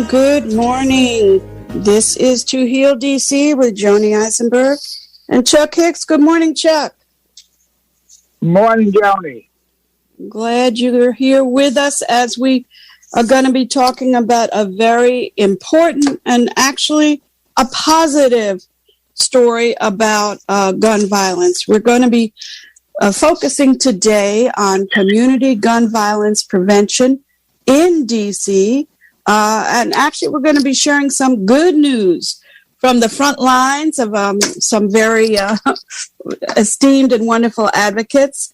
Good morning. This is To Heal DC with Joni Eisenberg and Chuck Hicks. Good morning, Chuck. Morning, Joni. Glad you're here with us as we are going to be talking about a very important and actually a positive story about gun violence. We're going to be focusing today on community gun violence prevention in DC. And actually, we're going to be sharing some good news from the front lines of some very esteemed and wonderful advocates,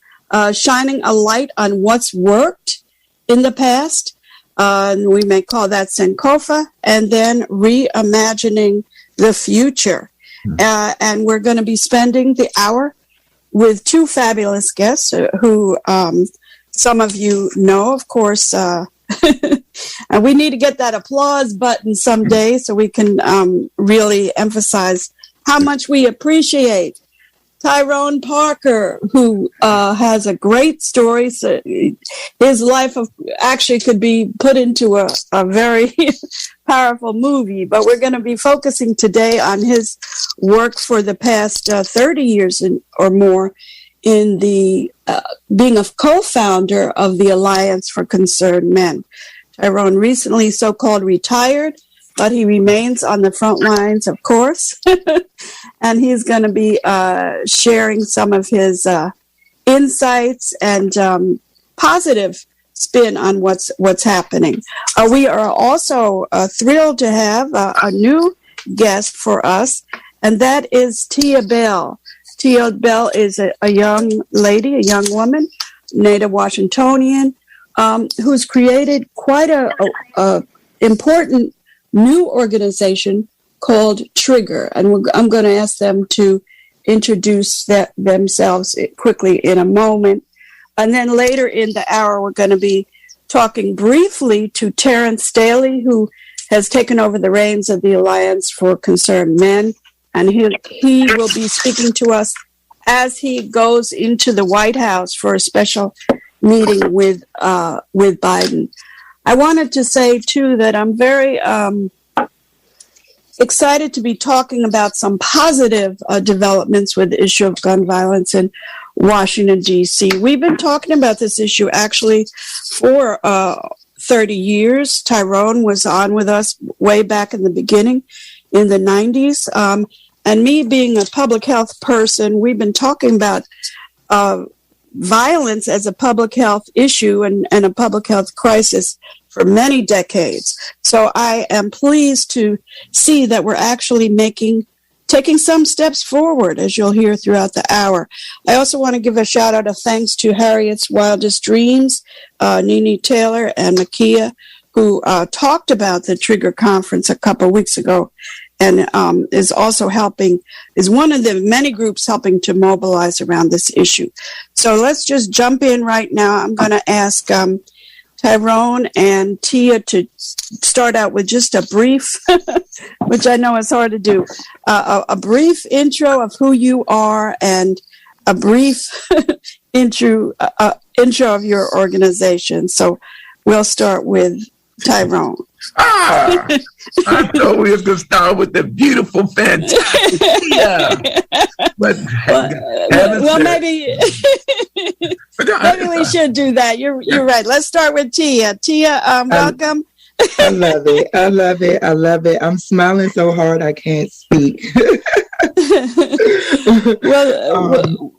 shining a light on what's worked in the past. We may call that Sankofa, and then reimagining the future. And we're going to be spending the hour with two fabulous guests who some of you know, of course. And we need to get that applause button someday so we can really emphasize how much we appreciate Tyrone Parker, who has a great story. So his life actually could be put into a very powerful movie, but we're going to be focusing today on his work for the past 30 years or more in the being a co-founder of the Alliance for Concerned Men. Tyrone recently so-called retired, but he remains on the front lines, of course. And he's going to be sharing some of his insights and positive spin on what's happening. We are also thrilled to have a new guest for us, and that is Tia Bell. Tia Bell is a young lady, a young woman, native Washingtonian, who's created quite a important new organization called Trigger. And I'm going to ask them to introduce themselves quickly in a moment. And then later in the hour, we're going to be talking briefly to Terrence Staley, who has taken over the reins of the Alliance for Concerned Men. And he will be speaking to us as he goes into the White House for a special meeting with Biden. I wanted to say, too, that I'm very excited to be talking about some positive developments with the issue of gun violence in Washington, D.C. We've been talking about this issue actually for 30 years. Tyrone was on with us way back in the beginning in the 90s. And me being a public health person, we've been talking about violence as a public health issue and a public health crisis for many decades. So I am pleased to see that we're actually taking some steps forward, as you'll hear throughout the hour. I also want to give a shout out of thanks to Harriet's Wildest Dreams, Nene Taylor and Makia, who talked about the Trigger Conference a couple of weeks ago, and is also is one of the many groups helping to mobilize around this issue. So let's just jump in right now. I'm going to ask Tyrone and Tia to start out with just a brief, which I know is hard to do, a brief intro of who you are and a brief intro of your organization. So we'll start with Tyrone. I thought we was going to start with the beautiful, fantastic Tia. But maybe we should do that. You're right. Let's start with Tia. Tia, welcome. I love it. I'm smiling so hard I can't speak.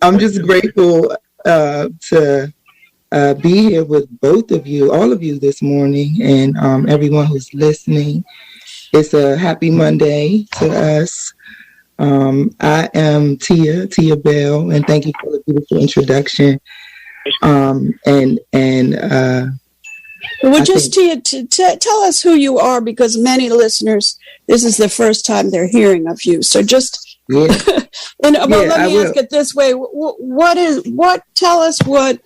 I'm just grateful to be here with both of you, all of you this morning, and everyone who's listening. It's a happy Monday to us. I am Tia Bell, and thank you for the beautiful introduction. Tia, tell us who you are, because many listeners, this is the first time they're hearing of you. So just let me ask it this way: tell us what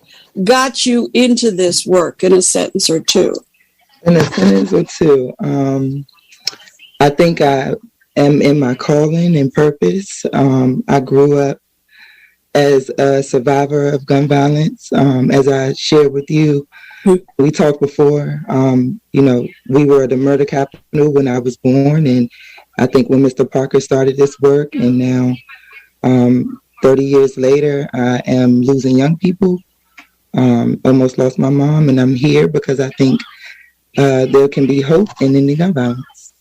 got you into this work in a sentence or two. I think I am in my calling and purpose. I grew up as a survivor of gun violence. As I shared with you, we talked before. We were the murder capital when I was born, and I think when Mr. Parker started this work, and now 30 years later, I am losing young people. Almost lost my mom, and I'm here because I think there can be hope in ending gun violence.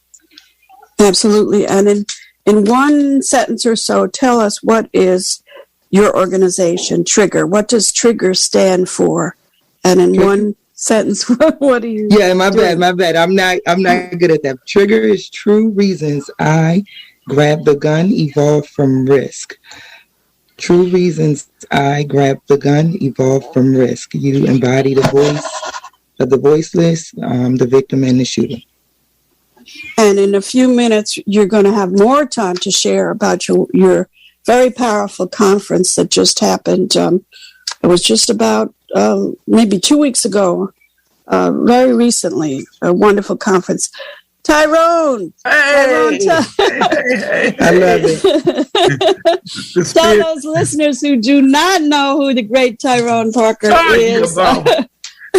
Absolutely. And in one sentence or so, tell us, what is your organization, Trigger? What does Trigger stand for? And in one sentence, what do you? Yeah, my bad. I'm not good at that. Trigger is True Reasons I Grabbed the Gun Evolved from Risk. True Reasons I Grabbed the Gun Evolved from Risk. You embody the voice of the voiceless, the victim, and the shooter. And in a few minutes, you're going to have more time to share about your very powerful conference that just happened. It was just about maybe 2 weeks ago, very recently, a wonderful conference. Tyrone! Hey! I love it. Tell those listeners who do not know who the great Tyrone Parker is.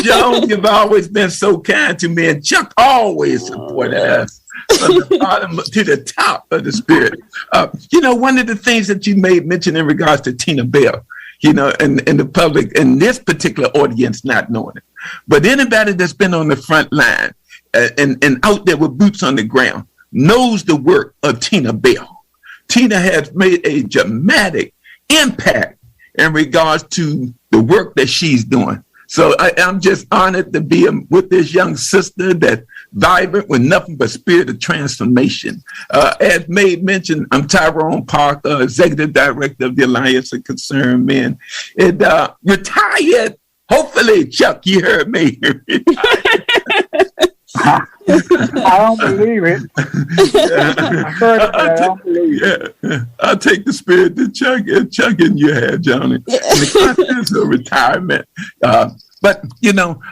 Joan, you've always been so kind to me, and Chuck always supported us from the bottom to the top of the spirit. One of the things that you made mention in regards to Tina Bell, and the public and this particular audience not knowing it, but anybody that's been on the front line and out there with boots on the ground knows the work of Tina Bell. Tina has made a dramatic impact in regards to the work that she's doing. So I'm just honored to be with this young sister that's vibrant with nothing but spirit of transformation. As made mention, I'm Tyrone Parker, Executive Director of the Alliance of Concerned Men. And retired, hopefully, Chuck, you heard me. I don't believe it. I heard it, but I don't believe it. Yeah, I'll take the spirit that Chuck and you had, Johnny. And the concept of retirement. But,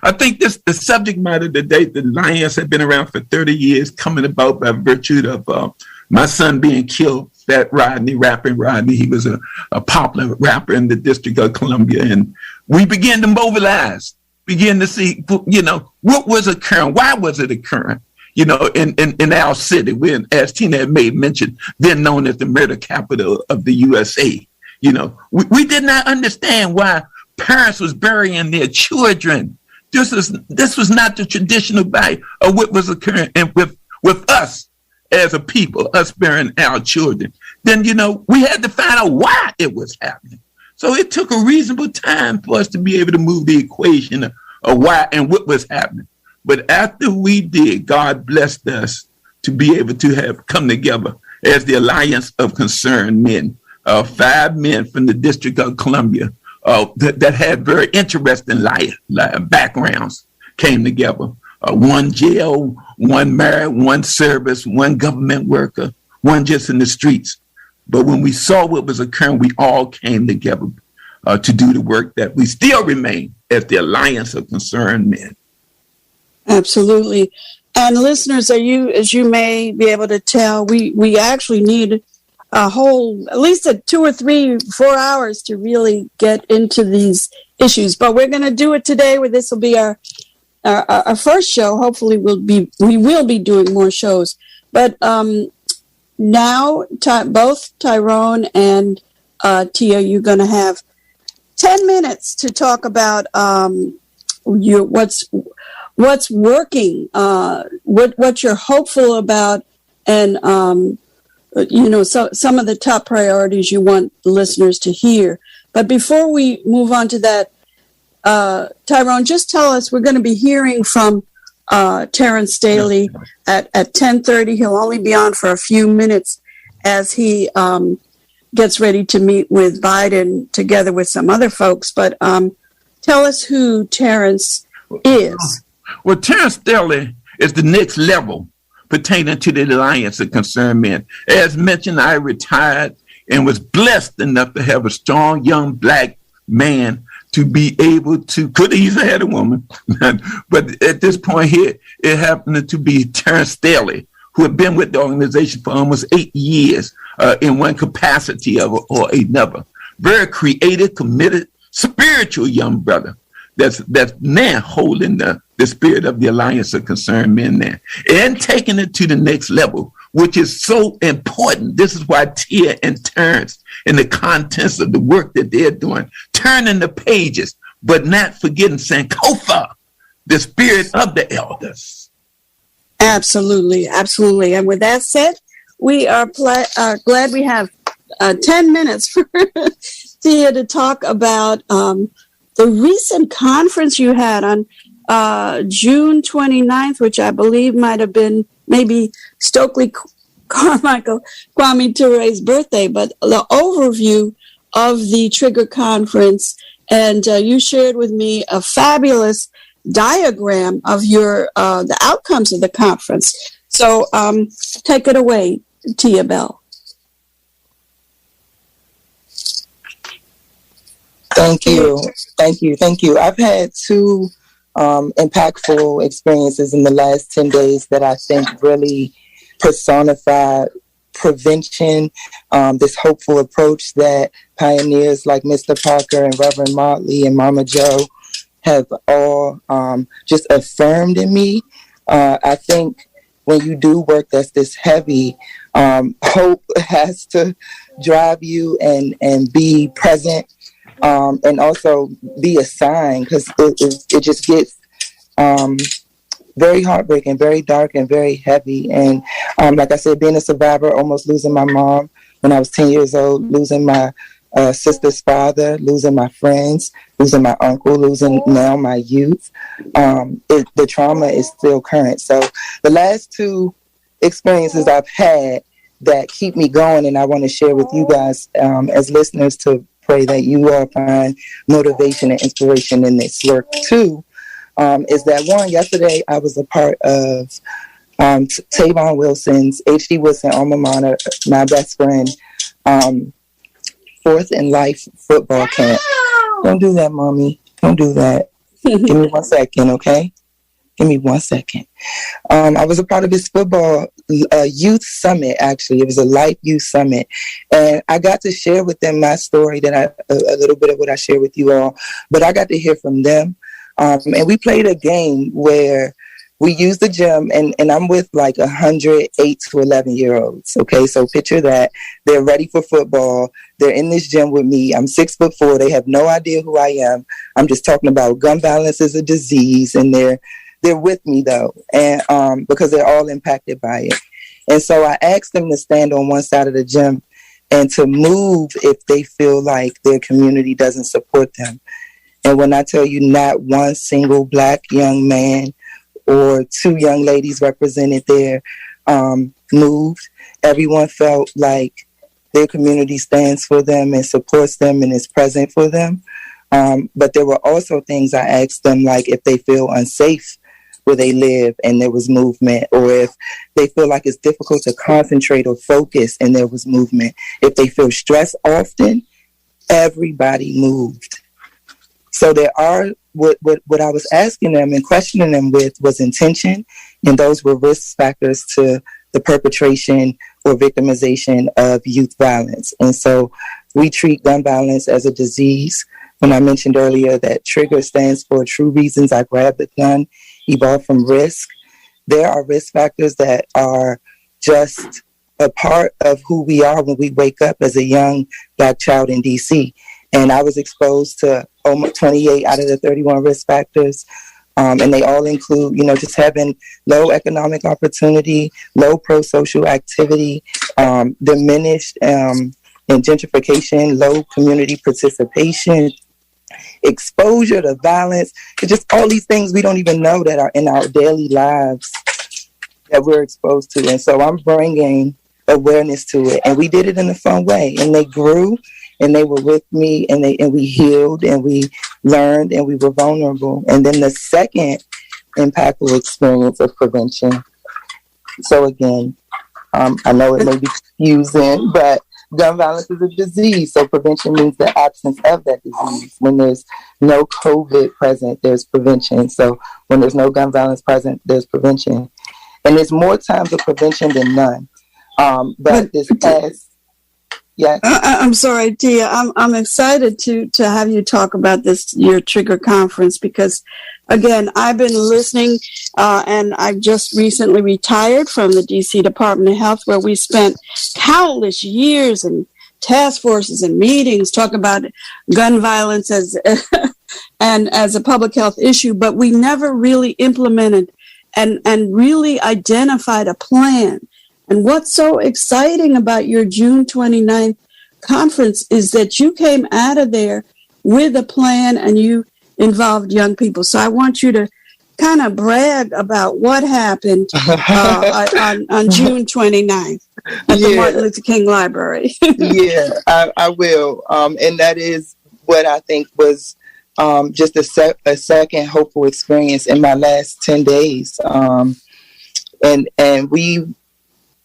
I think the subject matter today, the Alliance had been around for 30 years, coming about by virtue of my son being killed, Fat Rodney, rapping Rodney. He was a popular rapper in the District of Columbia. And we began to mobilize, begin to see, what was occurring? Why was it occurring? In our city, as Tina had made mention, then known as the murder capital of the USA. We did not understand why parents was burying their children. This was not the traditional way of what was occurring, and with us as a people, us burying our children. Then we had to find out why it was happening. So it took a reasonable time for us to be able to move the equation of why and what was happening. But after we did, God blessed us to be able to have come together as the Alliance of Concerned Men. 5 men from the District of Columbia that had very interesting life backgrounds came together. 1 jail, 1 married, 1 service, 1 government worker, 1 just in the streets. But when we saw what was occurring, we all came together to do the work that we still remain as the Alliance of Concerned Men. Absolutely. And listeners, as you may be able to tell, we actually need at least 2 or 3, 4 hours to really get into these issues. But we're going to do it today. This will be our first show. Hopefully we will be doing more shows. But now both Tyrone and Tia, you're going to have 10 minutes to talk about what's working, what you're hopeful about, and so some of the top priorities you want the listeners to hear. But before we move on to that, Tyrone, just tell us, we're going to be hearing from Terrence Daly at 10:30. He'll only be on for a few minutes as he gets ready to meet with Biden together with some other folks. But tell us who Terrence is. Well, Terrence Daly is the next level pertaining to the Alliance of Concerned Men. As mentioned, I retired and was blessed enough to have a strong young black man to be able to, could have easily had a woman, but at this point here, it happened to be Terrence Daly, who had been with the organization for almost 8 years in one capacity or another. Very creative, committed, spiritual young brother that's now holding the spirit of the Alliance of Concerned Men there and taking it to the next level, which is so important. This is why Tia and Terrence, in the contents of the work that they're doing, turning the pages, but not forgetting Sankofa, the spirit of the elders. Absolutely, absolutely. And with that said, we are glad we have 10 minutes for Tia to talk about the recent conference you had on June 29th, which I believe might have been maybe Stokely Carmichael Kwame Ture's birthday, but the overview of the Trigger Conference. And you shared with me a fabulous diagram of the outcomes of the conference. So take it away, Tia Bell. Thank you. I've had two impactful experiences in the last 10 days that I think really personify prevention, this hopeful approach that pioneers like Mr. Parker and Reverend Motley and Mama Joe have all just affirmed in me. I think when you do work that's this heavy, hope has to drive you and be present, and also be a sign, because it just gets very heartbreaking, very dark, and very heavy. And like I said, being a survivor, almost losing my mom when I was 10 years old, losing my sister's father, losing my friends, losing my uncle, losing now my youth. The trauma is still current. So the last two experiences I've had that keep me going, and I want to share with you guys as listeners, to pray that you all find motivation and inspiration in this work too, is that one, yesterday I was a part of Tavon Wilson's, H.D. Wilson alma mater, my best friend, Fourth in Life football camp. Don't do that, Mommy. Don't do that. Give me 1 second, okay? Give me 1 second. I was a part of this football youth summit, actually. It was a Life Youth Summit. And I got to share with them my story, a little bit of what I share with you all. But I got to hear from them. And we played a game where we used the gym, and I'm with like 100 8 to 11-year-olds. Okay, so picture that. They're ready for football. They're in this gym with me. I'm 6'4". They have no idea who I am. I'm just talking about gun violence is a disease, and they're with me though, and because they're all impacted by it. And so I asked them to stand on one side of the gym and to move if they feel like their community doesn't support them. And when I tell you, not one single Black young man or two young ladies represented there moved. Everyone felt like their community stands for them and supports them and is present for them. But there were also things I asked them, like if they feel unsafe where they live and there was movement, or if they feel like it's difficult to concentrate or focus and there was movement. If they feel stressed often, everybody moved. So there are, what I was asking them and questioning them with was intention, and those were risk factors to the perpetration or victimization of youth violence. And so we treat gun violence as a disease. When I mentioned earlier that TRIGGER stands for True Reasons I Grabbed the Gun, Evolved from Risk, there are risk factors that are just a part of who we are when we wake up as a young Black child in D.C. And I was exposed to almost 28 out of the 31 risk factors. And they all include, just having low economic opportunity, low pro-social activity, diminished in gentrification, low community participation, exposure to violence. It's just all these things we don't even know that are in our daily lives that we're exposed to. And so I'm bringing awareness to it. And we did it in a fun way. And they grew. And they were with me, and we healed, and we learned, and we were vulnerable. And then the second impactful experience of prevention. So again, I know it may be confusing, but gun violence is a disease. So prevention means the absence of that disease. When there's no COVID present, there's prevention. So when there's no gun violence present, there's prevention. And there's more times of prevention than none. But this past... Yes. I'm sorry, Tia. I'm excited to have you talk about this your Trigger conference because, again, I've been listening, and I've just recently retired from the DC Department of Health, where we spent countless years in task forces and meetings talking about gun violence as and as a public health issue, but we never really implemented and really identified a plan. And what's so exciting about your June 29th conference is that you came out of there with a plan and you involved young people. So I want you to kind of brag about what happened on June 29th at the Martin Luther King Library. Yeah, I will. And that is what I think was just a second hopeful experience in my last 10 days. And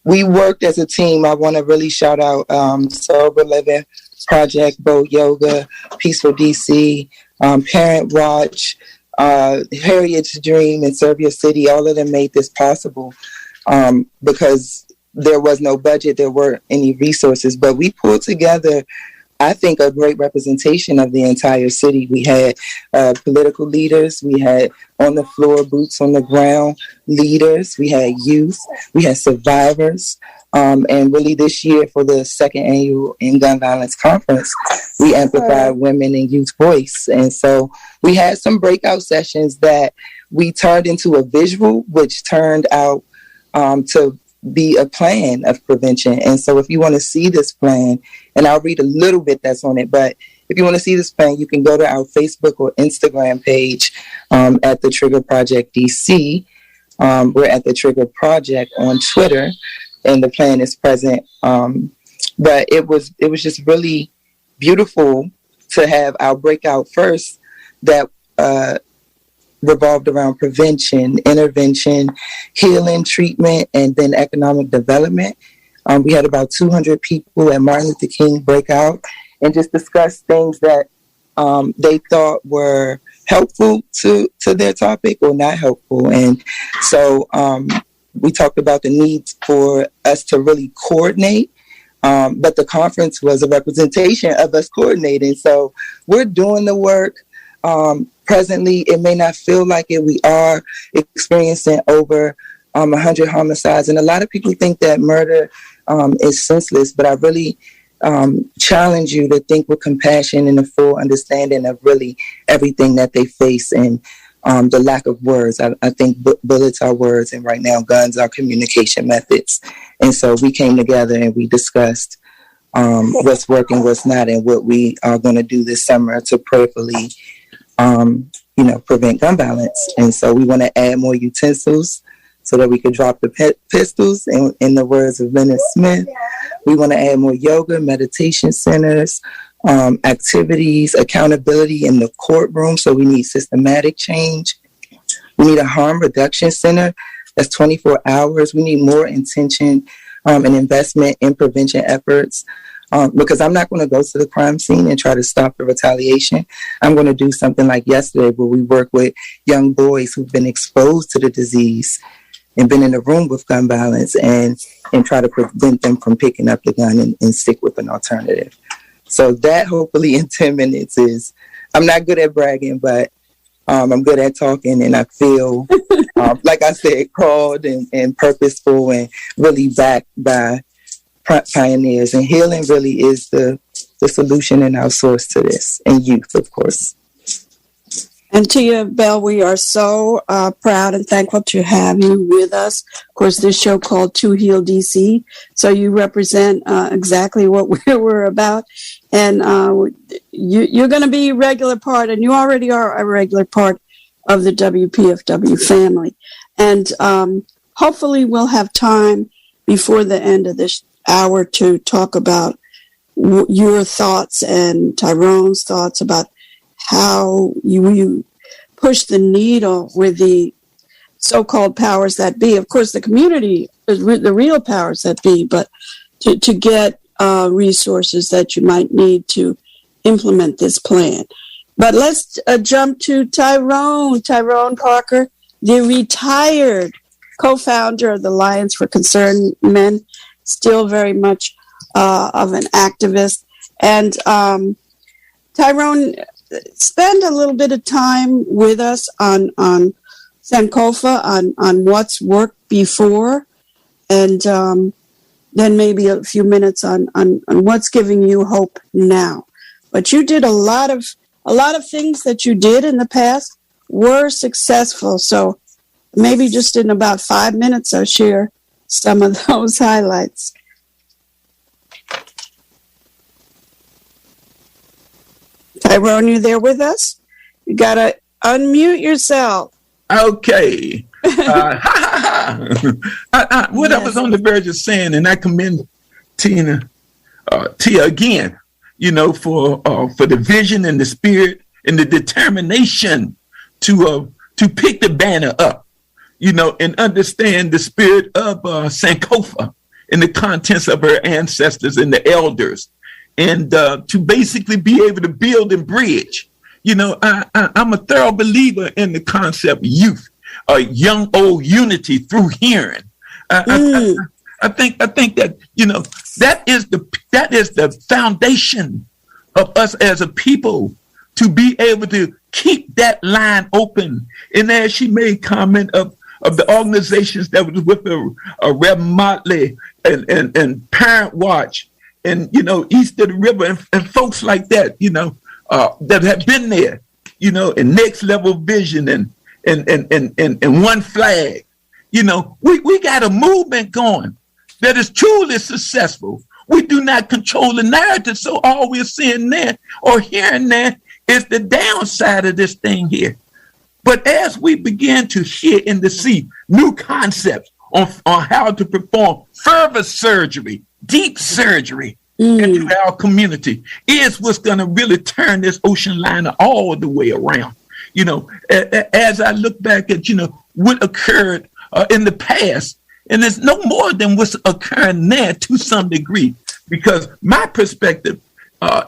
we worked as a team. I want to really shout out Sober Living Project, Boat Yoga, Peaceful DC, Parent Watch, Harriet's Dream, and Serve Your City. All of them made this possible because there was no budget, there weren't any resources, but we pulled together, I think, a great representation of the entire city. We had political leaders, we had on the floor, boots on the ground leaders, we had youth, we had survivors, and really this year for the second annual End Gun Violence Conference, we amplified women and youth voice. And so we had some breakout sessions that we turned into a visual, which turned out to be a plan of prevention. And so if you want to see this plan, and I'll read a little bit that's on it, but if you want to see this plan, you can go to our Facebook or Instagram page at the Trigger Project DC. We're at the Trigger Project on Twitter, and the plan is present. But it was just really beautiful to have our breakout first that revolved around prevention, intervention, healing, treatment, and then economic development. We had about 200 people at Martin Luther King breakout and just discussed things that they thought were helpful to their topic or not helpful. And so we talked about the need for us to really coordinate, but the conference was a representation of us coordinating. So we're doing the work. Presently, it may not feel like it. We are experiencing over 100 homicides. And a lot of people think that murder is senseless, but I really challenge you to think with compassion and a full understanding of really everything that they face and the lack of words. I think bullets are words, and right now guns are communication methods. And so we came together and we discussed what's working, what's not, and what we are going to do this summer to prayerfully prevent gun violence. And so we want to add more utensils so that we could drop the pistols. In the words of Leonard Smith, we want to add more yoga, meditation centers, activities, accountability in the courtroom. So we need systematic change. We need a harm reduction center that's 24 hours. We need more intention and investment in prevention efforts. Because I'm not going to go to the crime scene and try to stop the retaliation. I'm going to do something like yesterday where we work with young boys who've been exposed to the disease and been in a room with gun violence and try to prevent them from picking up the gun and stick with an alternative. So that hopefully in 10 minutes is, I'm not good at bragging, but I'm good at talking, and I feel, like I said, called and purposeful and really backed by pioneers. And healing really is the solution and our source to this, and youth, of course. And Tia Bell, we are so proud and thankful to have you with us. Of course, this show called To Heal DC. So you represent exactly what we're about. And you're going to be a regular part, and you already are a regular part of the WPFW family. And hopefully we'll have time before the end of this hour to talk about your thoughts and Tyrone's thoughts about how you push the needle with the so-called powers that be. Of course, the community is the real powers that be, but to get resources that you might need to implement this plan. But let's jump to Tyrone Parker, the retired co-founder of the Alliance for Concerned Men, still very much of an activist. And Tyrone, spend a little bit of time with us on Sankofa, on what's worked before, and then maybe a few minutes on what's giving you hope now. But you did a lot of things that you did in the past were successful. So maybe just in about 5 minutes, I'll share some of those highlights. Tyrone, you there with us? You got to unmute yourself. Okay. What I was on the verge of saying, and I commend Tia again, for the vision and the spirit and the determination to pick the banner up, and understand the spirit of Sankofa and the contents of her ancestors and the elders, and to basically be able to build and bridge. I'm a thorough believer in the concept of youth, young old unity through hearing. I think that that is the foundation of us as a people, to be able to keep that line open. And as she made comment of the organizations that was with Reverend Motley and Parent Watch and East of the River and folks like that, that have been there, and Next Level Vision and One Flag. We got a movement going that is truly successful. We do not control the narrative, so all we're seeing there or hearing there is the downside of this thing here. But as we begin to hear and to see new concepts on how to perform further surgery, deep surgery, into our community, is what's going to really turn this ocean liner all the way around. As I look back at, what occurred in the past, and it's no more than what's occurring there to some degree, because my perspective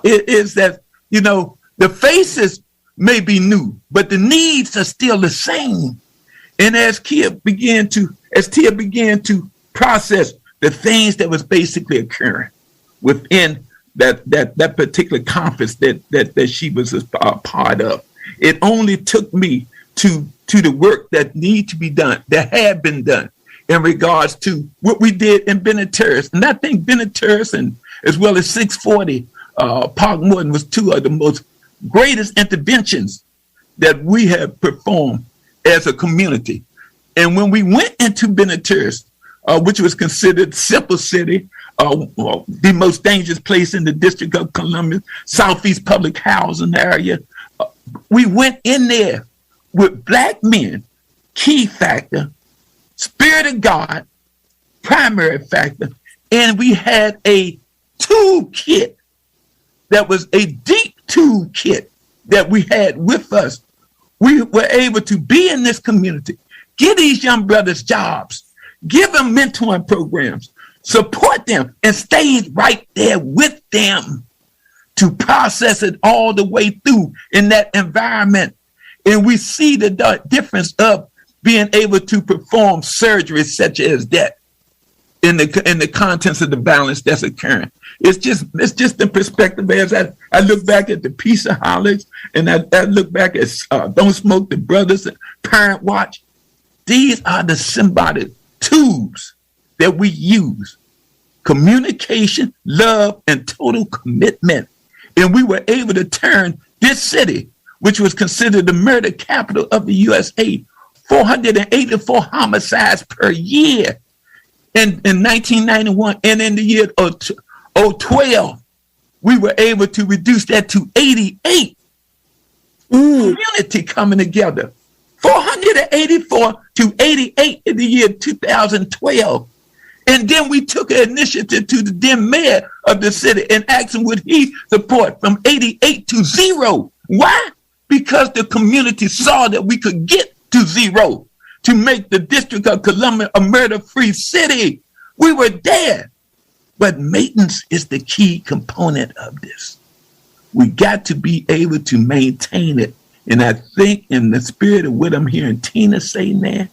is that, the faces may be new, but the needs are still the same. And as Tia began to process the things that was basically occurring within that particular conference that she was a part of, it only took me to the work that need to be done, that had been done in regards to what we did in Bennett Terrace. And I think Bennett Terrace and as well as 640 Park Morton was two of the most greatest interventions that we have performed as a community. And when we went into Bennett Terrace, which was considered Simple City, the most dangerous place in the District of Columbia, Southeast Public Housing area, we went in there with Black men, key factor, Spirit of God, primary factor, and we had a toolkit that was a deep toolkit that we had with us. We were able to be in this community, give these young brothers jobs, give them mentoring programs, support them, and stay right there with them to process it all the way through in that environment. And we see the difference of being able to perform surgery such as that in the contents of the violence that's occurring. It's just the perspective as I look back at the Peaceaholics and I look back at Don't Smoke the Brothers and Parent Watch. These are the symbolic tools that we use. Communication, love, and total commitment. And we were able to turn this city, which was considered the murder capital of the USA, 484 homicides per year in 1991. And in the year 2012, we were able to reduce that to 88. Community coming together. 484 to 88 in the year 2012. And then we took an initiative to the then mayor of the city and asked him would he support from 88 to 0. Why? Because the community saw that we could get to 0 to make the District of Columbia a murder-free city. We were there. But maintenance is the key component of this. We got to be able to maintain it. And I think in the spirit of what I'm hearing Tina say now,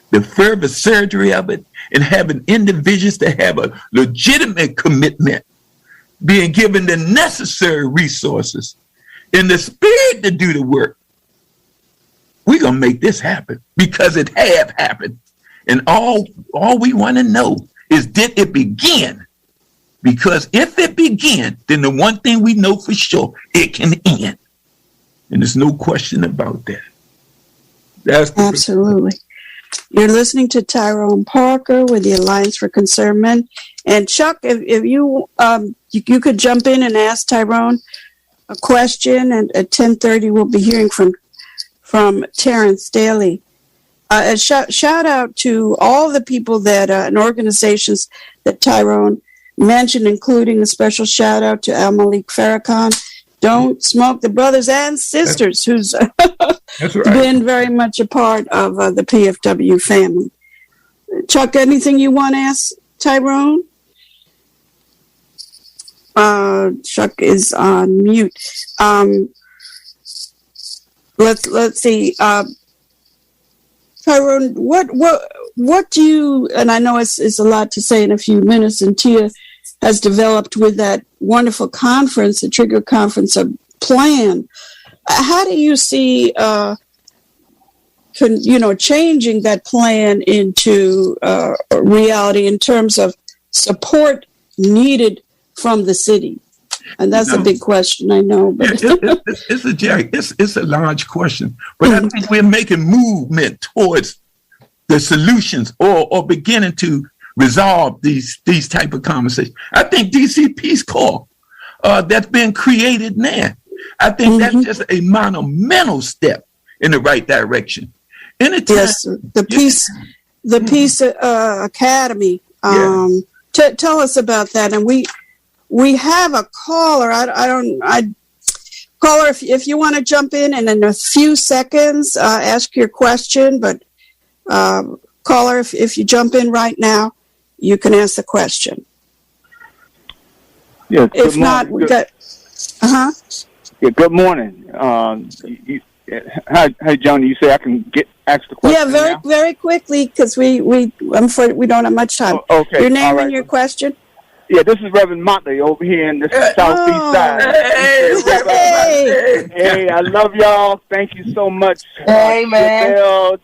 the further surgery of it and having individuals that have a legitimate commitment being given the necessary resources and the spirit to do the work, we're going to make this happen because it have happened. And all we want to know is, did it begin? Because if it began, then the one thing we know for sure, it can end. And there's no question about that. That's absolutely. You're listening to Tyrone Parker with the Alliance for Concerned Men. And Chuck, if you could jump in and ask Tyrone a question, and at 10:30 we'll be hearing from Terrence Daly. Shout out to all the people that and organizations that Tyrone mentioned, including a special shout out to Al Malik Farrakhan. Don't Smoke, the brothers and sisters, who's been very much a part of the PFW family. Chuck, anything you want to ask Tyrone? Chuck is on mute. Let's see. Tyrone, what do you, and I know it's a lot to say in a few minutes, and Tia has developed with that wonderful conference, the Trigger Conference, a plan. How do you see, changing that plan into reality in terms of support needed from the city? And that's a big question, I know. But it's a large question, but I think we're making movement towards the solutions or beginning to resolve these type of conversations. I think DC Peace Corps that's been created now, I think that's just a monumental step in the right direction. Yes, the Peace Academy. Tell us about that. And we have a caller. Caller, if you want to jump in a few seconds, ask your question. But caller, if you jump in right now, you can ask the question. Yeah. If not, we got. Yeah. Good morning. Hi, Johnny. You say I can ask the question? Yeah, very quickly, because we don't have much time. Okay. Your name and your question. Yeah, this is Reverend Motley over here in the southeast side. Hey, I love y'all. Thank you so much. Hey, man.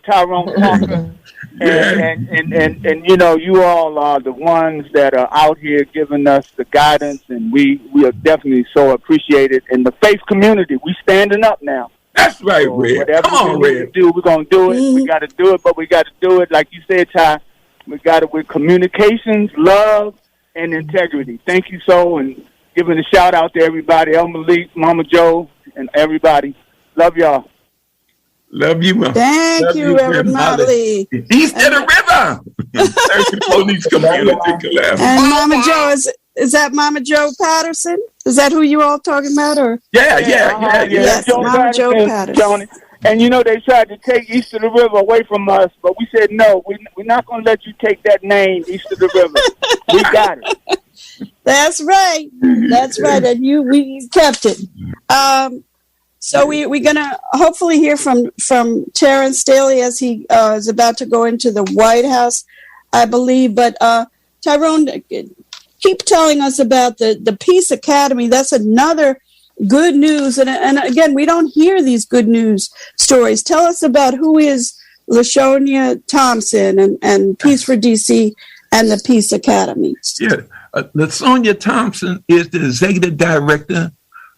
Tyrone Parker. And you all are the ones that are out here giving us the guidance, and we are definitely so appreciated. In the faith community, we standing up now. That's right, so Red. Whatever Come on, we Red. do, we're going to do it. We got to do it, but we got to do it, like you said, Ty. We got it with communications, love, and integrity. Thank you so, and giving a shout out to everybody, El Malik, Mama Joe, and everybody. Love y'all. Love you, man. Thank you, Reverend Motley. East of the river. Police community collapse. And Mama Joe, is that Mama Joe Patterson? Is that who you all talking about? Or Yeah. Yes, Mama Joe Patterson. Johnny. And they tried to take East of the River away from us, but we said, no, we're not going to let you take that name, East of the River. We got it. That's right. That's right. And we kept it. So we're going to hopefully hear from Terrence Daly as he is about to go into the White House, I believe. But Tyrone, keep telling us about the Peace Academy. That's another good news. And again, we don't hear these good news stories. Tell us about who is LaShonia Thompson and Peace for DC and the Peace Academy. Yeah. LaShonia Thompson is the executive director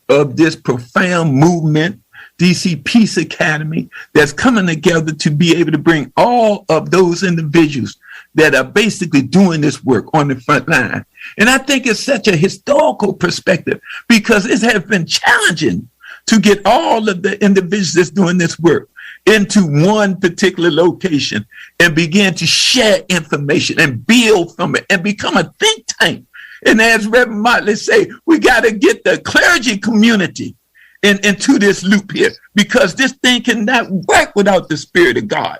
of this profound movement, DC Peace Academy, that's coming together to be able to bring all of those individuals that are basically doing this work on the front line. And I think it's such a historical perspective because it has been challenging to get all of the individuals that's doing this work into one particular location and begin to share information and build from it and become a think tank. And as Reverend Motley say, we got to get the clergy community into this loop here because this thing cannot work without the Spirit of God.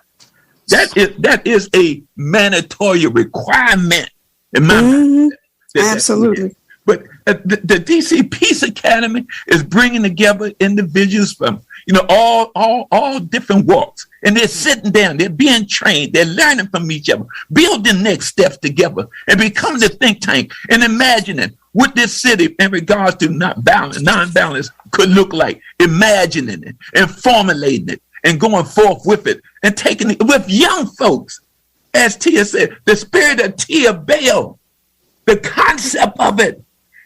That is a mandatory requirement in my mind. Absolutely. But the DC Peace Academy is bringing together individuals from all different walks. And they're sitting down, they're being trained, they're learning from each other, building next steps together, and becoming the think tank and imagining what this city in regards to non-violence could look like, imagining it and formulating it and going forth with it and taking it with young folks. As Tia said, the spirit of Tia Bell, the concept of it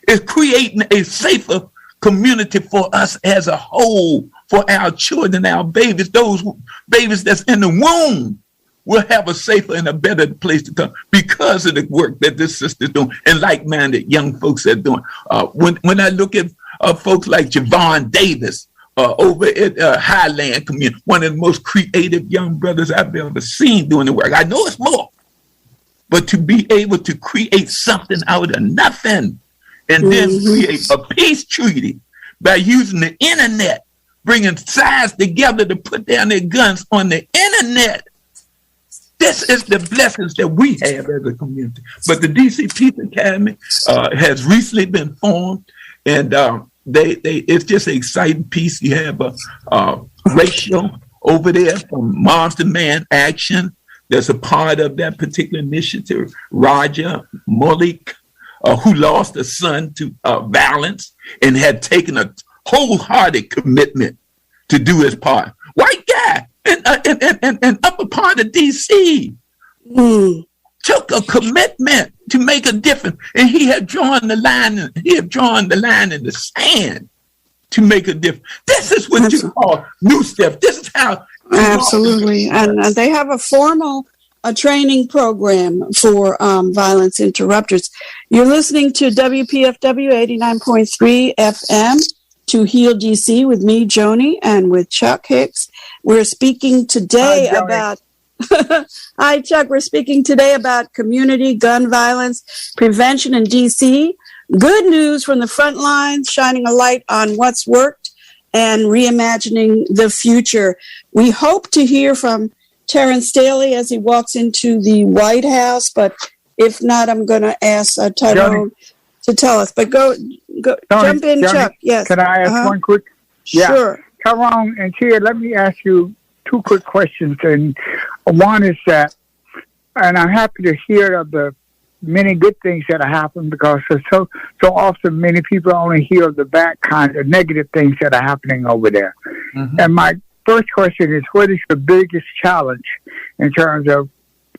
is creating a safer community for us as a whole, for our children, our babies, those babies that's in the womb will have a safer and a better place to come because of the work that this sister's doing and like-minded young folks are doing. When I look at folks like Javon Davis over at Highland Community, one of the most creative young brothers I've ever seen doing the work. I know it's more, but to be able to create something out of nothing and then create a peace treaty by using the internet, bringing sides together to put down their guns on the internet. This is the blessings that we have as a community. But the DC Peace Academy has recently been formed, and it's just an exciting piece. You have Rachel over there from Moms Demand Action. That's a part of that particular initiative. Roger Malik, who lost a son to violence and had taken a wholehearted commitment to do his part. White guy in upper part of DC took a commitment to make a difference, and he had drawn the line in the sand to make a difference. This is what you call new step. This is how. Absolutely, and they have a training program for violence interrupters. You're listening to WPFW 89.3 FM. To Heal DC with me, Joni, and with Chuck Hicks. We're speaking today about Hi, Chuck. We're speaking today about community gun violence prevention in DC. Good news from the front lines, shining a light on what's worked and reimagining the future. We hope to hear from Terrence Daly as he walks into the White House, but if not, I'm going to ask Tyrone to tell us. But go jump in, Johnny, Chuck. Yes. Can I ask one quick? Yeah. Sure. Tyrone and Tia, let me ask you two quick questions. And one is that, and I'm happy to hear of the many good things that have happened, because so often many people only hear of the bad kind of negative things that are happening over there. Mm-hmm. And my first question is, what is the biggest challenge in terms of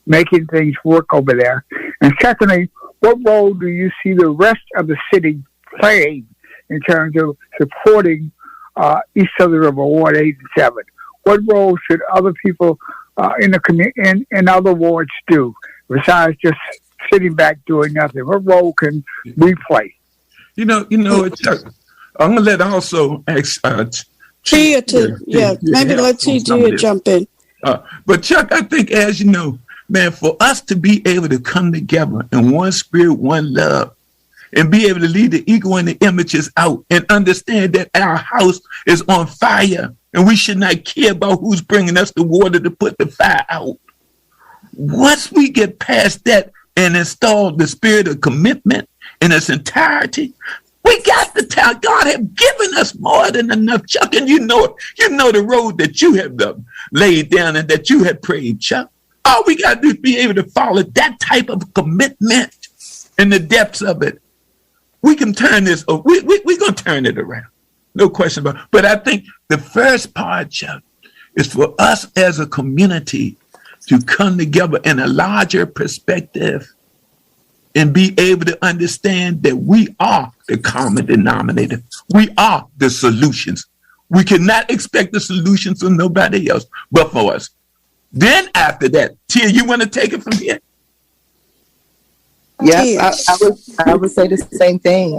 making things work over there? And secondly, what role do you see the rest of the city playing in terms of supporting east of the river, Ward 8 and 7? What role should other people in other wards do besides just sitting back doing nothing? What role can we play? Chuck, I'm gonna let also ask Tia maybe let Tia jump in. But Chuck, I think, as you know, man, for us to be able to come together in one spirit, one love, and be able to leave the ego and the images out and understand that our house is on fire and we should not care about who's bringing us the water to put the fire out. Once we get past that and install the spirit of commitment in its entirety, we got the talent. God has given us more than enough, Chuck, and you know the road that you have laid down and that you have prayed, Chuck. All we got to do is be able to follow that type of commitment in the depths of it. We can turn this, we're going to turn it around. No question about it. But I think the first part, Chuck, is for us as a community to come together in a larger perspective and be able to understand that we are the common denominator. We are the solutions. We cannot expect the solutions from nobody else but for us. Then after that, Tia, you want to take it from here? Yes, I would say the same thing.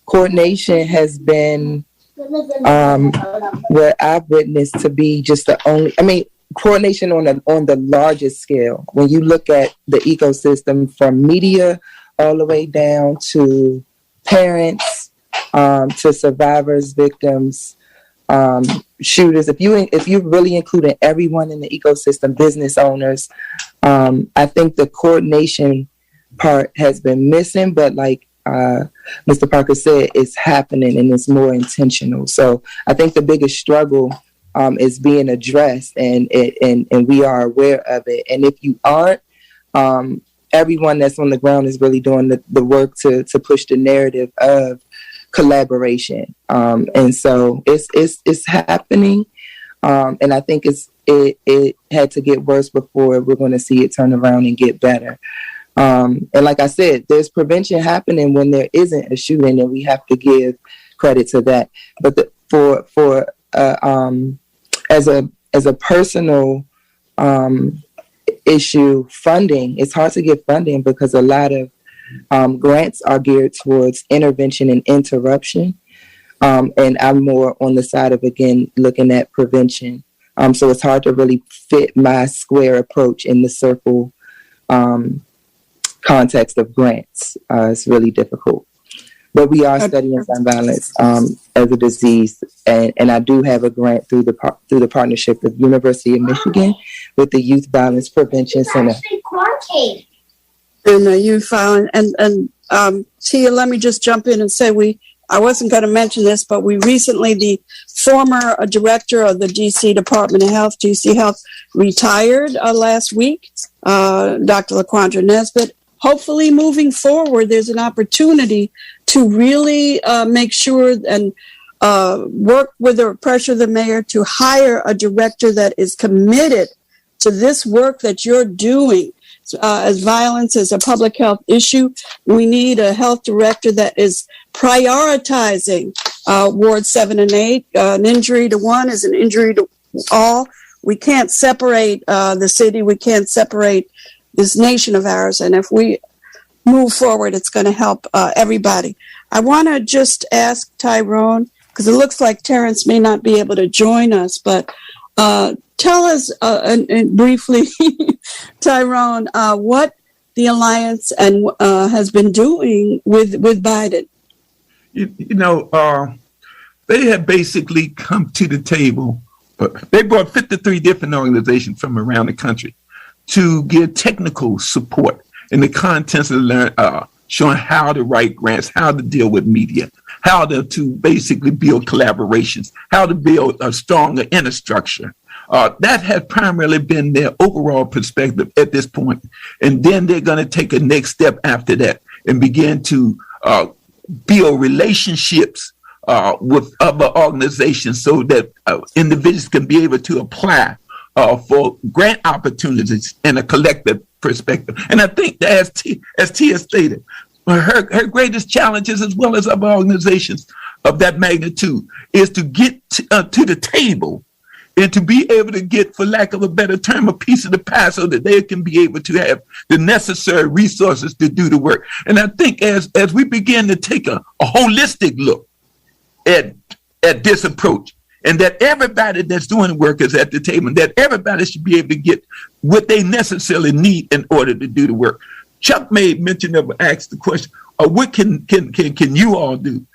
Coordination has been what I've witnessed to be just the only. I mean, coordination on the largest scale. When you look at the ecosystem from media all the way down to parents, to survivors, victims, shooters. If you really including everyone in the ecosystem, business owners, I think the coordination part has been missing. But like Mr. Parker said, it's happening and it's more intentional. So I think the biggest struggle is being addressed, and we are aware of it. And if you aren't, everyone that's on the ground is really doing the work to push the narrative of collaboration. And so it's happening. And I think it had to get worse before we're going to see it turn around and get better. And like I said, there's prevention happening when there isn't a shooting, and we have to give credit to that. But as a personal issue, funding, it's hard to get funding because a lot of grants are geared towards intervention and interruption. And I'm more on the side of, again, looking at prevention. So it's hard to really fit my square approach in the circle context of grants. It's really difficult. But we are studying gun violence as a disease, and I do have a grant through the partnership with University of Michigan with the Youth Violence Prevention Center. And youth violence, and Tia, let me just jump in and say I wasn't going to mention this, but we recently, the former director of the DC Department of Health, DC Health, retired last week, Dr. LaQuandra Nesbitt. Hopefully moving forward, there's an opportunity to really make sure and work with or pressure the mayor to hire a director that is committed to this work that you're doing. As violence is a public health issue, we need a health director that is prioritizing Ward 7 and 8. An injury to one is an injury to all. We can't separate the city. We can't separate this nation of ours. And if we move forward, it's going to help everybody. I want to just ask Tyrone, because it looks like Terrence may not be able to join us, but tell us and briefly, Tyrone, what the Alliance and has been doing with Biden. They have basically come to the table. They brought 53 different organizations from around the country to give technical support in the contents of showing how to write grants, how to deal with media, how to basically build collaborations, how to build a stronger infrastructure. That has primarily been their overall perspective at this point. And then they're going to take a next step after that and begin to build relationships with other organizations so that individuals can be able to apply for grant opportunities in a collective perspective. And I think that as Tia stated, her greatest challenges, as well as other organizations of that magnitude, is to get to the table and to be able to get, for lack of a better term, a piece of the pie so that they can be able to have the necessary resources to do the work. And I think as we begin to take a holistic look at this approach, and that everybody that's doing work is at the table, and that everybody should be able to get what they necessarily need in order to do the work. Chuck made mention of, asked the question, what can you all do?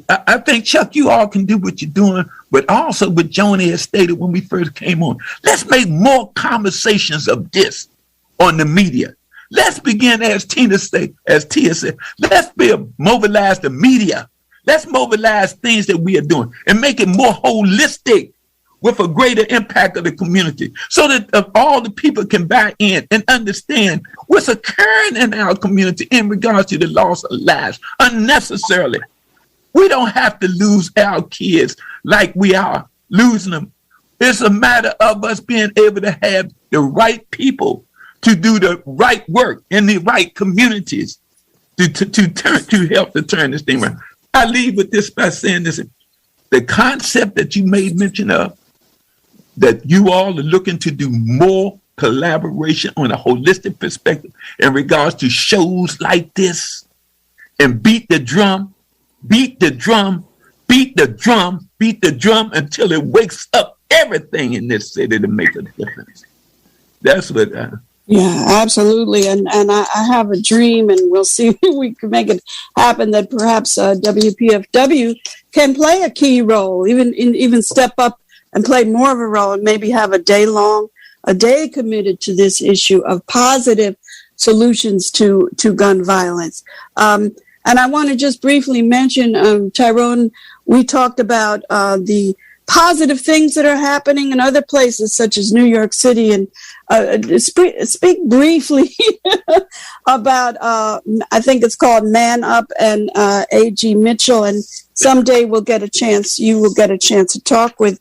I think, Chuck, you all can do what you're doing, but also what Joni has stated when we first came on. Let's make more conversations of this on the media. Let's begin, as Tia said, let's mobilize the media. Let's mobilize things that we are doing and make it more holistic with a greater impact of the community so that all the people can buy in and understand what's occurring in our community in regards to the loss of lives unnecessarily. We don't have to lose our kids like we are losing them. It's a matter of us being able to have the right people to do the right work in the right communities to help to turn this thing around. I leave with this by saying this. The concept that you made mention of, that you all are looking to do more collaboration on a holistic perspective in regards to shows like this, and beat the drum until it wakes up everything in this city to make a difference. That's what Yeah, absolutely. And I have a dream, and we'll see if we can make it happen, that perhaps WPFW can play a key role, even step up and play more of a role, and maybe have a day committed to this issue of positive solutions to gun violence. And I want to just briefly mention, Tyrone, we talked about the positive things that are happening in other places, such as New York City. And speak briefly about, I think it's called Man Up and A.G. Mitchell. And someday you will get a chance to talk with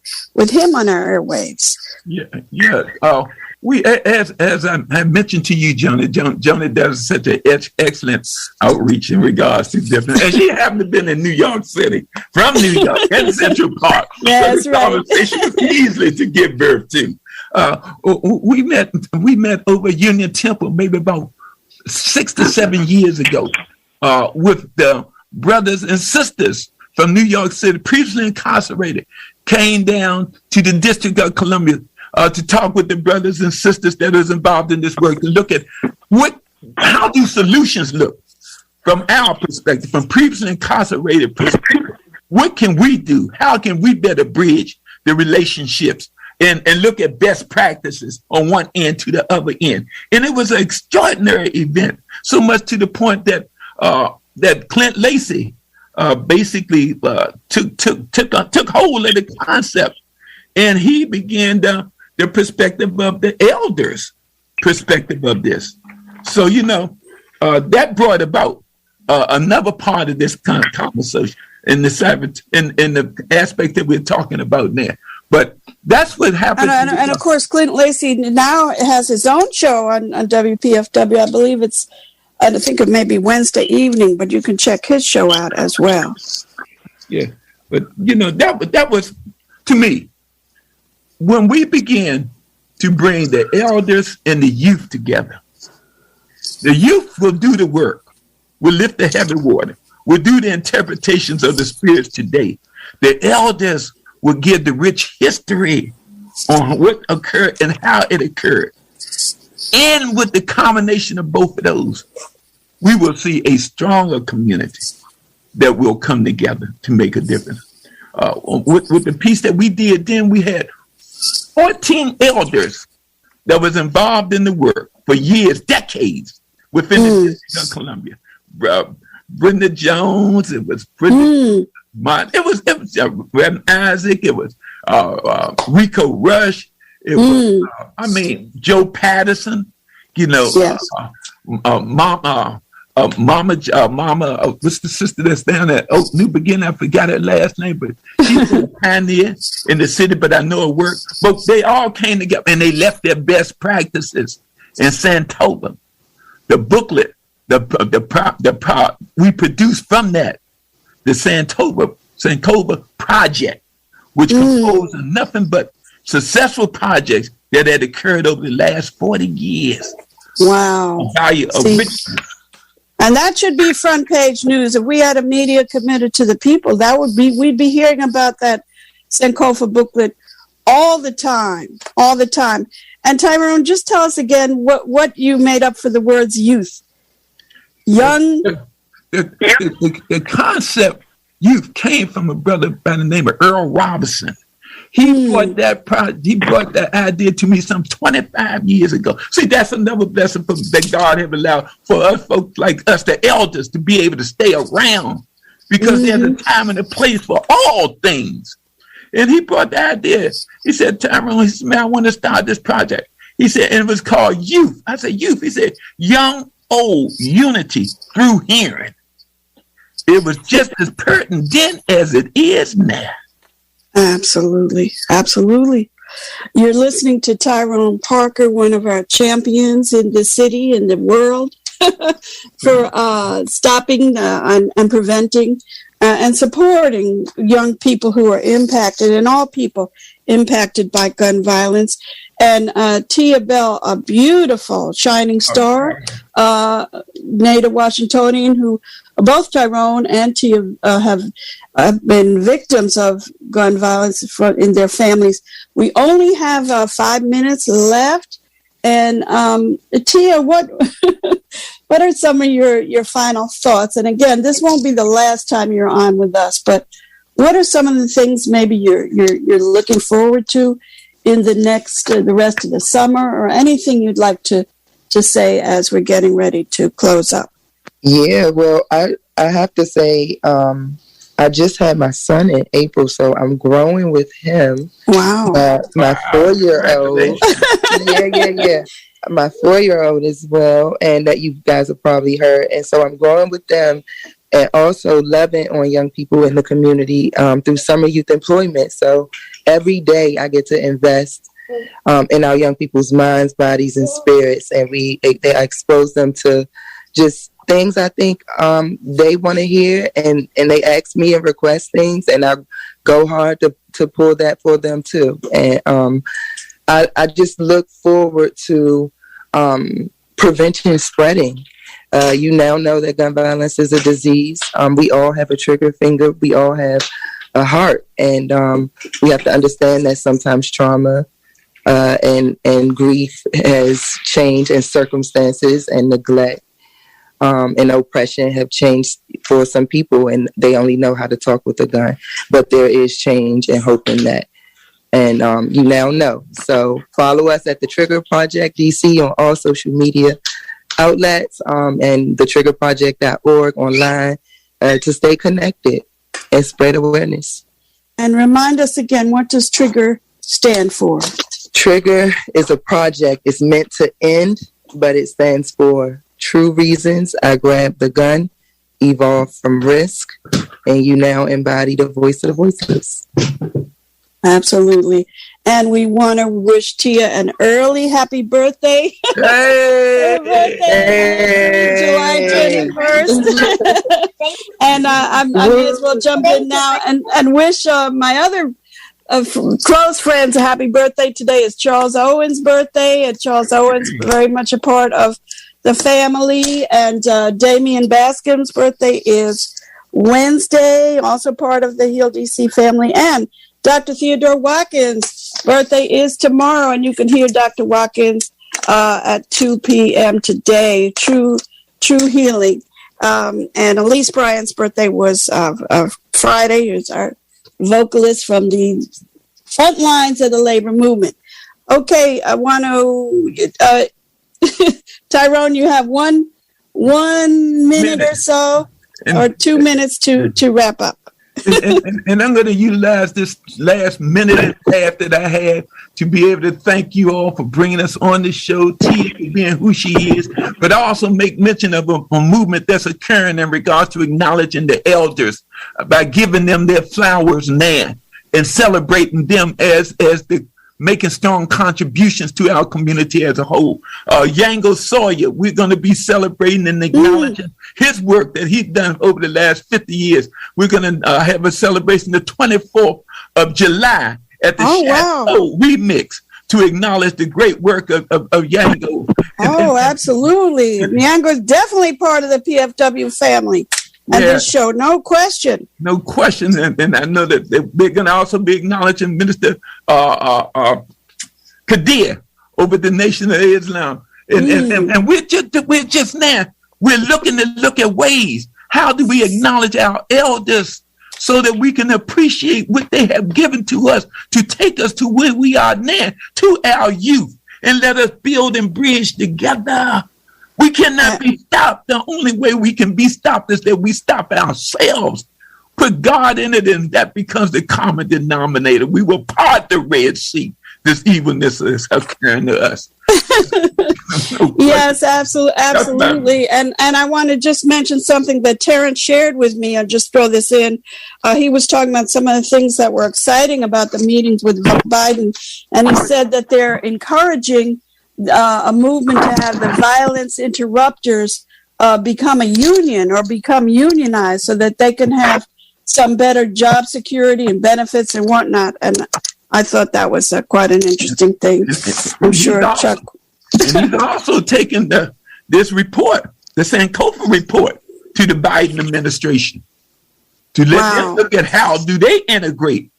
him on our airwaves. Yeah. We, as I mentioned to you, Joni does such an excellent outreach in regards to different. And she happened to been in New York City, from New York, and Central Park. Yeah, that's right. Conversation was easily to give birth to. We met over Union Temple maybe about 6 to 7 years ago with the brothers and sisters from New York City, previously incarcerated, came down to the District of Columbia to talk with the brothers and sisters that is involved in this work, to look at how do solutions look from our perspective, from previously incarcerated perspective. What can we do? How can we better bridge the relationships and look at best practices on one end to the other end? And it was an extraordinary event, so much to the point that that Clint Lacy basically took hold of the concept, and he began the perspective of the elders' perspective of this. So, that brought about another part of this kind of conversation in the aspect that we're talking about now. But that's what happened. And of course, Clint Lacy now has his own show on WPFW. I believe I think it may be Wednesday evening, but you can check his show out as well. Yeah. But, that was, to me, when we began to bring the elders and the youth together, the youth will do the work, will lift the heavy water, will do the interpretations of the spirits today. The elders will give the rich history on what occurred and how it occurred. And with the combination of both of those, we will see a stronger community that will come together to make a difference. With the piece that we did then, we had 14 elders that was involved in the work for years, decades, within the District of Columbia. Brenda Jones, it was Brenda, it was Reverend Isaac, it was Rico Rush, it was Joe Patterson, Mama, what's the sister that's down at New Beginning? I forgot her last name, but she's a pioneer in the city, but I know her work. But they all came together and they left their best practices in Santoba. The booklet, we produced from that, the Santoba Project, which composed of nothing but successful projects that had occurred over the last 40 years. Wow. Value of richness. And that should be front page news. If we had a media committed to the people, we'd be hearing about that Sankofa booklet all the time. And Tyrone, just tell us again what you made up for the words youth. Young. The concept youth came from a brother by the name of Earl Robinson. He brought that idea to me some 25 years ago. See, that's another blessing that God have allowed for us folks like us, the elders, to be able to stay around, because there's a time and a place for all things. And he brought the idea. He said, Tyrone, he said, man, I want to start this project. He said, and it was called Youth. I said, Youth. He said, Young, Old, Unity Through Hearing. It was just as pertinent then as it is now. Absolutely. You're listening to Tyrone Parker, one of our champions in the city and the world for stopping and preventing and supporting young people who are impacted, and all people impacted by gun violence. And Tia Bell, a beautiful shining star, native Washingtonian, who both Tyrone and Tia have been victims of gun violence in their families. We only have 5 minutes left. And Tia, what are some of your final thoughts? And again, this won't be the last time you're on with us, but what are some of the things maybe you're looking forward to in the rest of the summer, or anything you'd like to say as we're getting ready to close up? Yeah, well, I have to say, I just had my son in April, so I'm growing with him. Wow. My 4-year-old. Yeah. My 4-year-old as well, and that you guys have probably heard. And so I'm growing with them and also loving on young people in the community through summer youth employment. So every day I get to invest in our young people's minds, bodies, and spirits, and they expose them to just things I think they want to hear, and they ask me and request things, and I go hard to pull that for them too. And I just look forward to prevention spreading. You now know that gun violence is a disease. We all have a trigger finger. We all have a heart, and we have to understand that sometimes trauma and grief has changed, and circumstances and neglect and oppression have changed for some people, and they only know how to talk with a gun. But there is change and hope in that. And you now know. So follow us at the Trigger Project DC on all social media outlets, and thetriggerproject.org online to stay connected and spread awareness. And remind us again, what does Trigger stand for? Trigger is a project. It's meant to end, but it stands for True Reasons I Grabbed the Gun, Evolved from Risk, and you now embody the voice of the voiceless. Absolutely. And we want to wish Tia an early happy birthday. Hey! July 21st. And I may as well jump in now and wish my other close friends a happy birthday. Today is Charles Owen's birthday, and Charles Owen's very much a part of the family. And Damian Bascom's birthday is Wednesday, also part of the Heal DC family. And Dr. Theodore Watkins' birthday is tomorrow, and you can hear Dr. Watkins at 2 p.m. today. True Healing. And Elise Bryant's birthday was Friday. Who's our vocalist from the front lines of the labor movement. Okay, I want to, Tyrone, you have one minute or so, or 2 minutes to wrap up. And I'm going to utilize this last minute and a half that I had to be able to thank you all for bringing us on the show, Tia being who she is, but also make mention of a movement that's occurring in regards to acknowledging the elders by giving them their flowers now and celebrating them as the making strong contributions to our community as a whole. Yango Sawyer, we're going to be celebrating and acknowledging his work that he's done over the last 50 years. We're going to have a celebration the 24th of July at the Chateau Remix to acknowledge the great work of Yango. Absolutely. Yango is definitely part of the PFW family. And this show, no question. No question. And I know that they're going to also be acknowledging Minister Kadir over the Nation of Islam. And we're just now, we're looking to look at ways. How do we acknowledge our elders so that we can appreciate what they have given to us to take us to where we are now, to our youth, and let us build and bridge together. We cannot be stopped. The only way we can be stopped is that we stop ourselves. Put God in it, and that becomes the common denominator. We will part the Red Sea. This evilness is occurring to us. Yes, absolutely. And I want to just mention something that Terrence shared with me. I'll just throw this in. He was talking about some of the things that were exciting about the meetings with Biden. And he said that they're encouraging a movement to have the violence interrupters become a union or become unionized so that they can have some better job security and benefits and whatnot. And I thought that was quite an interesting thing. I'm sure Chuck. And he's also taken this report, the Sankofa report, to the Biden administration to let them look at how do they integrate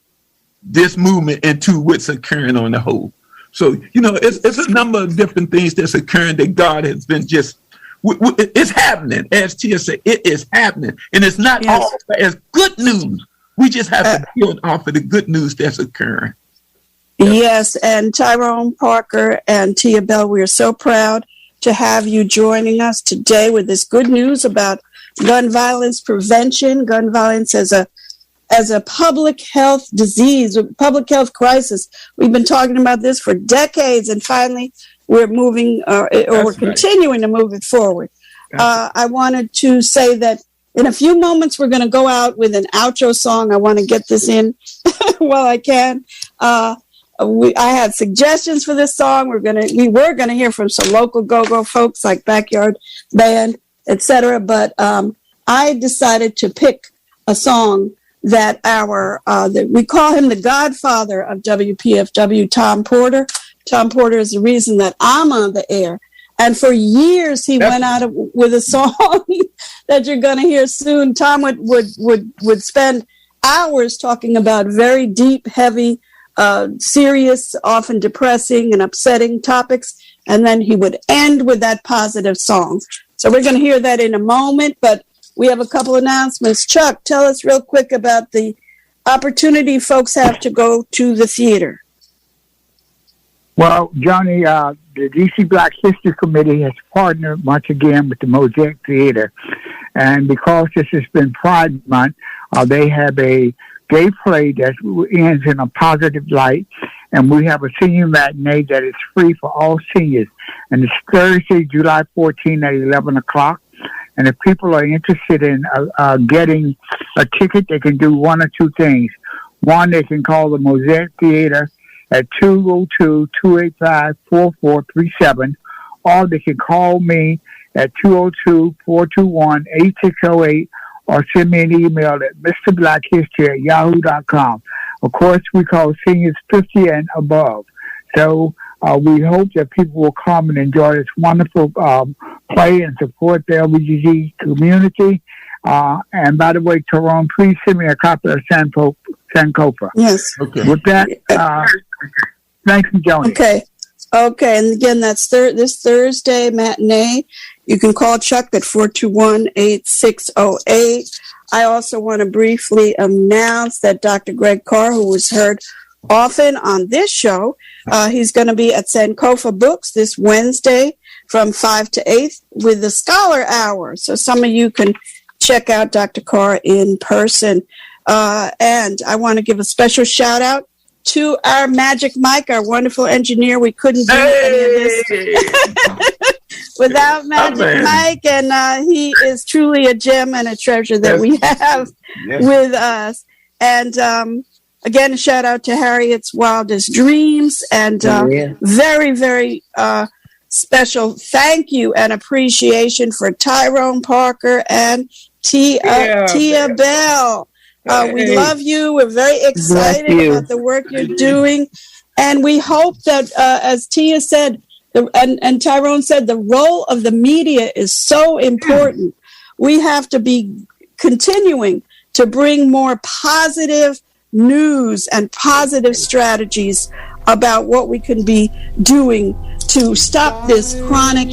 this movement into what's occurring on the whole. So, it's a number of different things that's occurring that God has been it's happening. As Tia said, it is happening. And it's not all as good news. We just have to build off of the good news that's occurring. Yes, and Tyrone Parker and Tia Bell, we are so proud to have you joining us today with this good news about gun violence prevention, gun violence as a public health disease, a public health crisis. We've been talking about this for decades, and finally we're moving, we're continuing to move it forward. I wanted to say that in a few moments, we're going to go out with an outro song. I want to get this in while I can. I had suggestions for this song. We were going to hear from some local go-go folks like Backyard Band, etc. But I decided to pick a song that we call him the godfather of WPFW, Tom Porter. Tom Porter is the reason that I'm on the air. And for years, he went out with a song that you're going to hear soon. Tom would spend hours talking about very deep, heavy, serious, often depressing and upsetting topics. And then he would end with that positive song. So we're going to hear that in a moment, but we have a couple announcements. Chuck, tell us real quick about the opportunity folks have to go to the theater. Well, Johnny, the DC Black History Committee has partnered once again with the Mosaic Theater. And because this has been Pride Month, they have a gay play that ends in a positive light. And we have a senior matinee that is free for all seniors. And it's Thursday, July 14 at 11 o'clock. And if people are interested in getting a ticket, they can do one or two things. One, they can call the Mosaic Theater at 202-285-4437, or they can call me at 202-421-8608, or send me an email at mrblackhistory@yahoo.com. Of course, we call seniors 50 and above. So we hope that people will come and enjoy this wonderful play and support the LBGT community. And by the way, Tyrone, please send me a copy of Sankofa. Yes. Okay. With that, thank you, Joni. Okay. And again, that's this Thursday matinee. You can call Chuck at 421-8608. I also want to briefly announce that Dr. Greg Carr, who was heard often on this show, he's going to be at Sankofa Books this Wednesday from 5 to 8 with the Scholar Hour. So some of you can check out Dr. Carr in person. And I want to give a special shout out to our Magic Mike, our wonderful engineer. We couldn't do any of this without Magic Mike, and he is truly a gem and a treasure that we have with us. And again, a shout out to Harriet's Wildest Dreams, and very, very special thank you and appreciation for Tyrone Parker and Tia Bell. We love you. We're very excited about the work you're doing. And we hope that, as Tia said, and Tyrone said, the role of the media is so important. We have to be continuing to bring more positive news and positive strategies about what we can be doing to stop this chronic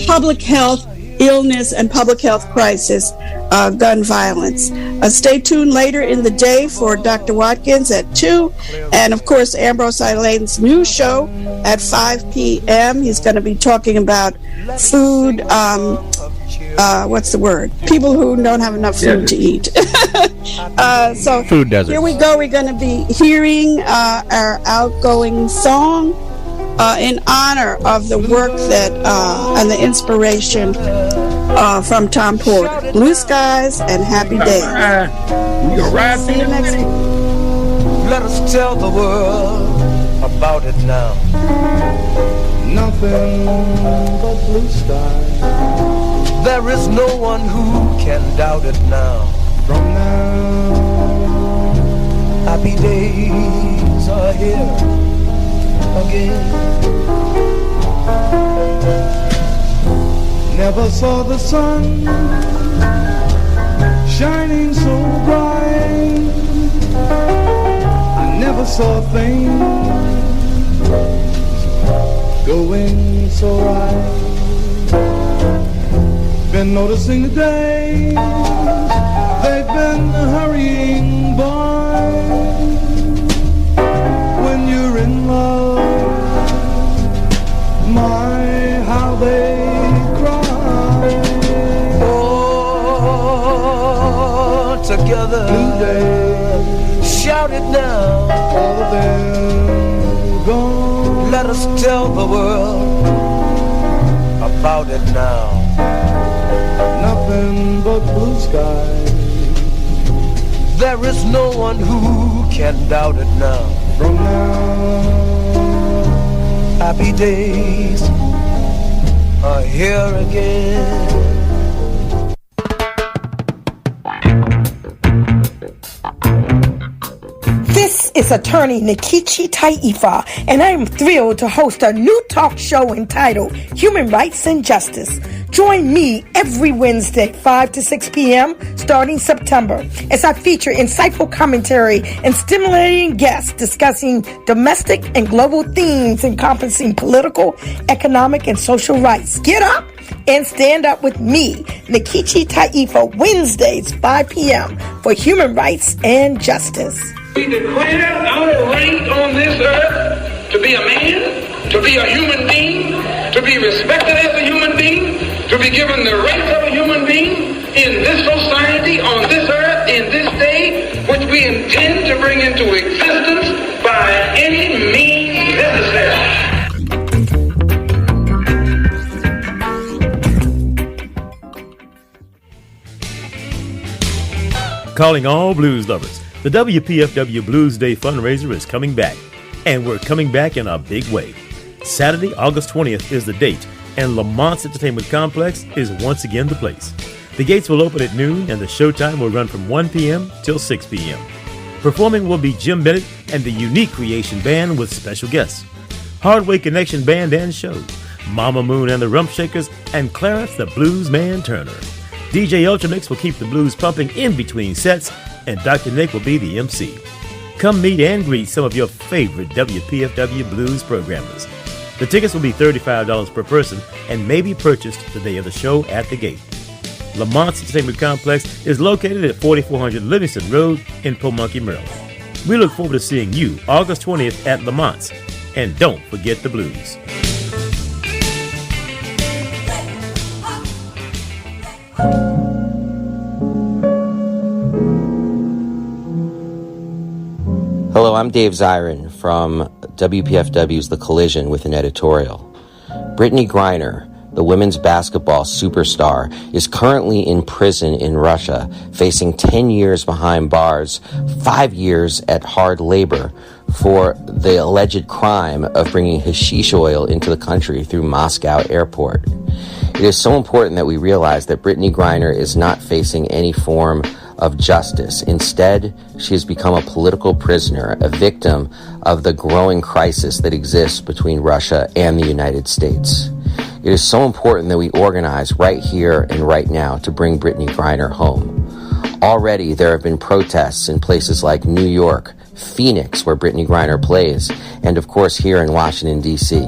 public health illness and public health crisis, gun violence. Stay tuned later in the day for Dr. Watkins at 2, and of course Ambrose Eilane's new show at 5 p.m. He's going to be talking about food, what's the word? People who don't have enough food to eat. So food deserts. Here we go. We're going to be hearing our outgoing song in honor of the work that and the inspiration from Tom Porter. Blue skies and happy days. See you next week. Let us tell the world about it now. Nothing but blue skies. There is no one who can doubt it now. From now, happy days are here again. Never saw the sun shining so bright. I never saw things going so right. Been noticing the days, they've been hurrying by. When you're in love, my, how they cry. Oh, it now. Oh, they're gone. Let us tell the world about it now. Nothing but blue skies. There is no one who can doubt it now. From now, happy days are here again. This is attorney Nikichi Taifa, and I am thrilled to host a new talk show entitled Human Rights and Justice. Join me every Wednesday, 5 to 6 p.m., starting September, as I feature insightful commentary and stimulating guests discussing domestic and global themes encompassing political, economic, and social rights. Get up and stand up with me, Nikichi Taifa, Wednesdays, 5 p.m., for Human Rights and Justice. We declare our right on this earth to be a man, to be a human being, to be respected as a human being, to be given the rights of a human being in this society, on this earth, in this day, which we intend to bring into existence by any means necessary. Calling all blues lovers. The WPFW Blues Day fundraiser is coming back, and we're coming back in a big way. Saturday, August 20th is the date, and Lamont's Entertainment Complex is once again the place. The gates will open at noon, and the showtime will run from 1 p.m. till 6 p.m. Performing will be Jim Bennett and the Unique Creation Band with special guests, Hardway Connection Band and Show, Mama Moon and the Rump Shakers, and Clarence the Blues Man Turner. DJ Ultramix will keep the blues pumping in between sets, and Dr. Nick will be the MC. Come meet and greet some of your favorite WPFW blues programmers. The tickets will be $35 per person and may be purchased the day of the show at the gate. Lamont's Entertainment Complex is located at 4400 Livingston Road in Pomonkey, Maryland. We look forward to seeing you August 20th at Lamont's. And don't forget the blues. Hello, I'm Dave Zirin from WPFW's The Collision with an editorial. Brittany Griner, the women's basketball superstar, is currently in prison in Russia, facing 10 years behind bars, 5 years at hard labor for the alleged crime of bringing hashish oil into the country through Moscow airport. It is so important that we realize that Brittany Griner is not facing any form of justice. Instead, she has become a political prisoner, a victim of the growing crisis that exists between Russia and the United States. It is so important that we organize right here and right now to bring Brittany Griner home. Already, there have been protests in places like New York, Phoenix, where Brittany Griner plays, and of course here in Washington, D.C.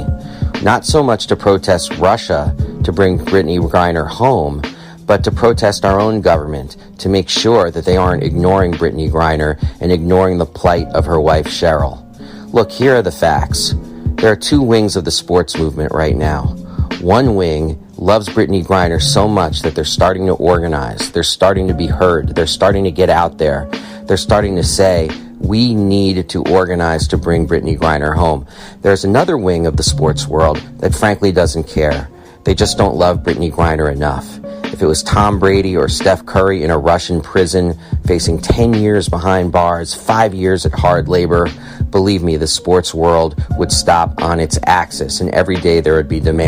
Not so much to protest Russia to bring Brittany Griner home, but to protest our own government to make sure that they aren't ignoring Brittany Griner and ignoring the plight of her wife, Cheryl. Look, here are the facts. There are two wings of the sports movement right now. One wing loves Brittany Griner so much that they're starting to organize. They're starting to be heard. They're starting to get out there. They're starting to say, we need to organize to bring Brittany Griner home. There's another wing of the sports world that frankly doesn't care. They just don't love Brittany Griner enough. If it was Tom Brady or Steph Curry in a Russian prison facing 10 years behind bars, 5 years at hard labor, believe me, the sports world would stop on its axis, and every day there would be demand